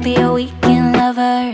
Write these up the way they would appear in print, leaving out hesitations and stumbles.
be a weekend lover.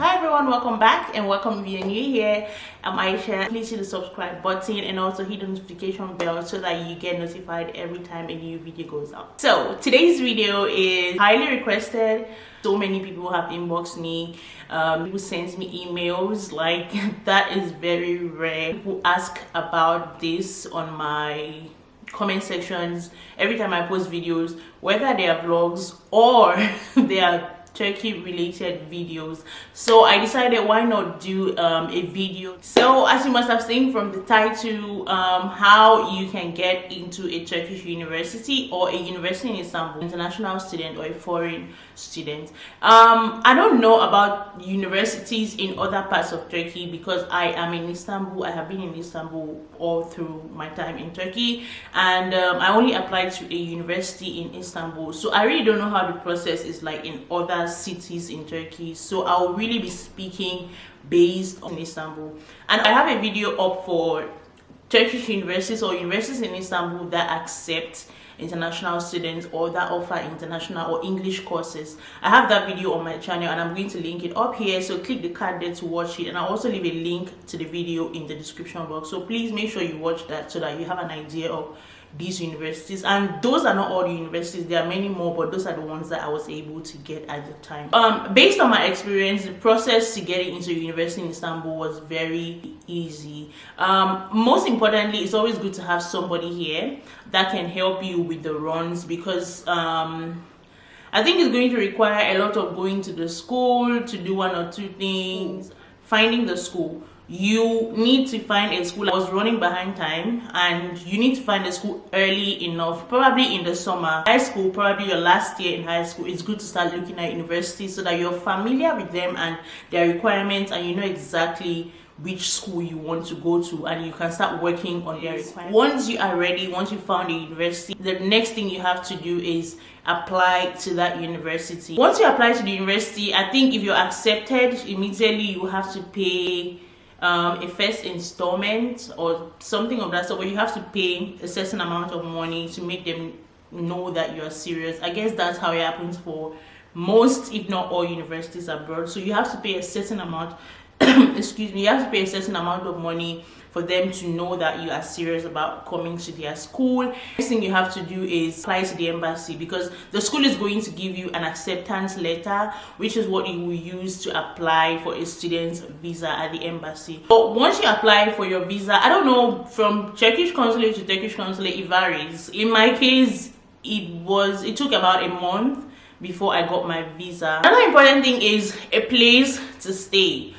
Hi everyone, welcome back and welcome if you're new here. I'm Aisha. Please hit the subscribe button and also hit the notification bell so that you get notified every time a new video goes out. So today's video is highly requested. So many people have inboxed me, people send me emails, like that is very rare. People ask about this on my comment sections every time I post videos, whether they are vlogs or they are Turkey related videos. So I decided, why not do a video. So as you must have seen from the title, how you can get into a Turkish university or a university in Istanbul, international student or a foreign student. I don't know about universities in other parts of Turkey because I am in Istanbul. I have been in Istanbul all through my time in Turkey, and I only applied to a university in Istanbul, so I really don't know how the process is like in other cities in Turkey. So I'll really be speaking based on Istanbul, and I have a video up for Turkish universities or universities in Istanbul that accept international students or that offer international or English courses. I have that video on my channel and I'm going to link it up here, so click the card there to watch it, and I'll also leave a link to the video in the description box. So please make sure you watch that so that you have an idea of these universities. And those are not all the universities, there are many more, but those are the ones that I was able to get at the time. Based on my experience, the process to getting into university in Istanbul was very easy. Most importantly, it's always good to have somebody here that can help you with the runs, because I think it's going to require a lot of going to the school to do one or two things. Finding the school, you need to find a school. I was running behind time, and you need to find a school early enough, probably in the summer. High school, probably your last year in high school, it's good to start looking at universities so that you're familiar with them and their requirements, and you know exactly which school you want to go to, and you can start working on their requirements. Once you are ready, once you found a university, the next thing you have to do is apply to that university. Once you apply to the university, I think if you're accepted, immediately you have to pay a first installment or something of that sort, where you have to pay a certain amount of money to make them know that you're serious. I guess that's how it happens for most, if not all, universities abroad. So you have to pay a certain amount excuse me, you have to pay a certain amount of money for them to know that you are serious about coming to their school. Next thing you have to do is apply to the embassy, because the school is going to give you an acceptance letter, which is what you will use to apply for a student's visa at the embassy. But once you apply for your visa, I don't know, from Turkish consulate to Turkish consulate, it varies. In my case, it took about a month before I got my visa. Another important thing is a place to stay.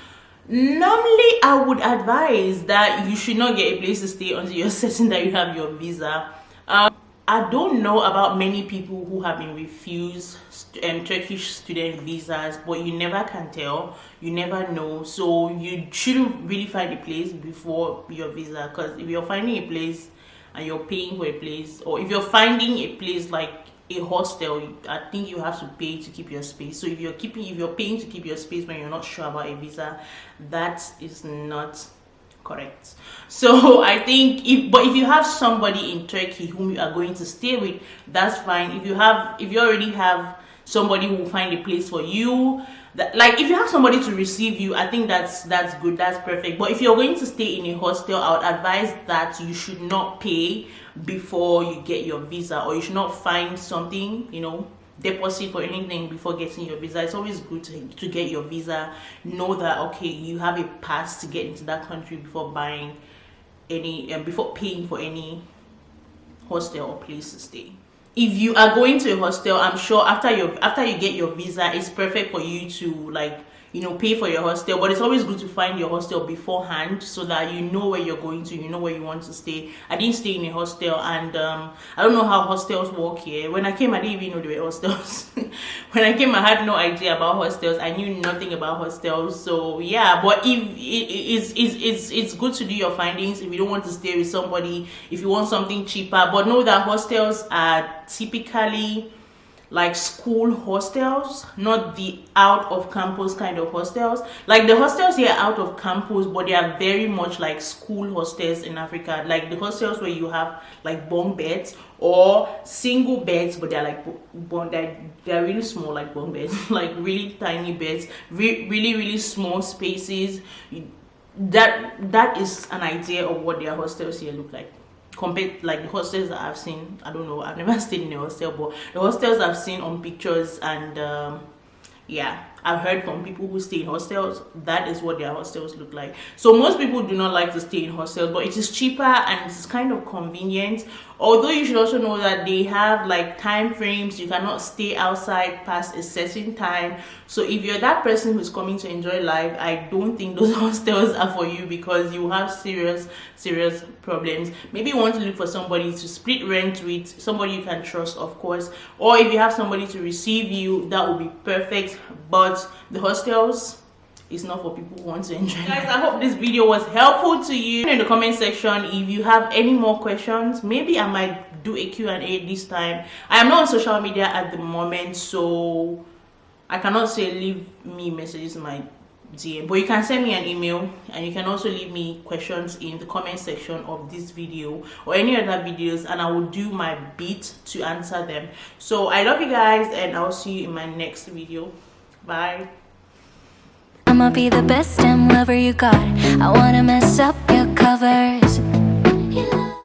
Normally, I would advise that you should not get a place to stay until you're certain that you have your visa. I don't know about many people who have been refused Turkish student visas, but you never can tell, you never know. So you shouldn't really find a place before your visa, because if you're finding a place and you're paying for a place, or if you're finding a place like a hostel, I think you have to pay to keep your space. So if you're paying to keep your space when you're not sure about a visa, that is not correct. So I think if you have somebody in Turkey whom you are going to stay with, that's fine. If you already have somebody who will find a place for you, like if you have somebody to receive you, I think that's good, that's perfect. But if you're going to stay in a hostel, I would advise that you should not pay before you get your visa, or you should not find something, deposit for anything before getting your visa. It's always good to get your visa, know that okay, you have a pass to get into that country before before paying for any hostel or place to stay. If you are going to a hostel, I'm sure after you get your visa, it's perfect for you to pay for your hostel. But it's always good to find your hostel beforehand so that you know where you're going to, you know where you want to stay. I didn't stay in a hostel, and I don't know how hostels work here. When I came, I didn't even know there were hostels. When I came, I had no idea about hostels. I knew nothing about hostels. So yeah, but it's good to do your findings if you don't want to stay with somebody, if you want something cheaper. But know that hostels are typically like school hostels, not the out of campus kind of hostels. Like the hostels here are out of campus, but they are very much like school hostels in Africa, like the hostels where you have like bunk beds or single beds, but they're like they're really small, like bunk beds, like really tiny beds, really small spaces. That is an idea of what their hostels here look like, compared like the hostels that I've seen. I don't know, I've never stayed in a hostel, but the hostels I've seen on pictures and yeah, I've heard from people who stay in hostels, that is what their hostels look like. So most people do not like to stay in hostels, but it is cheaper and it's kind of convenient. Although you should also know that they have like time frames. You cannot stay outside past a certain time. So if you're that person who's coming to enjoy life, I don't think those hostels are for you, because you have serious problems. Maybe you want to look for somebody to split rent with, somebody you can trust, of course, or if you have somebody to receive you, that would be perfect. But the hostels is not for people who want to enjoy. Guys, I hope this video was helpful to you. In the comment section if you have any more questions. Maybe I might do a Q&A this time. I am not on social media at the moment, so I cannot say leave me messages in my DM, but you can send me an email, and you can also leave me questions in the comment section of this video or any other videos, and I will do my bit to answer them. So I love you guys, and I'll see you in my next video. Bye. I'ma be the best damn lover you got. I wanna mess up your covers.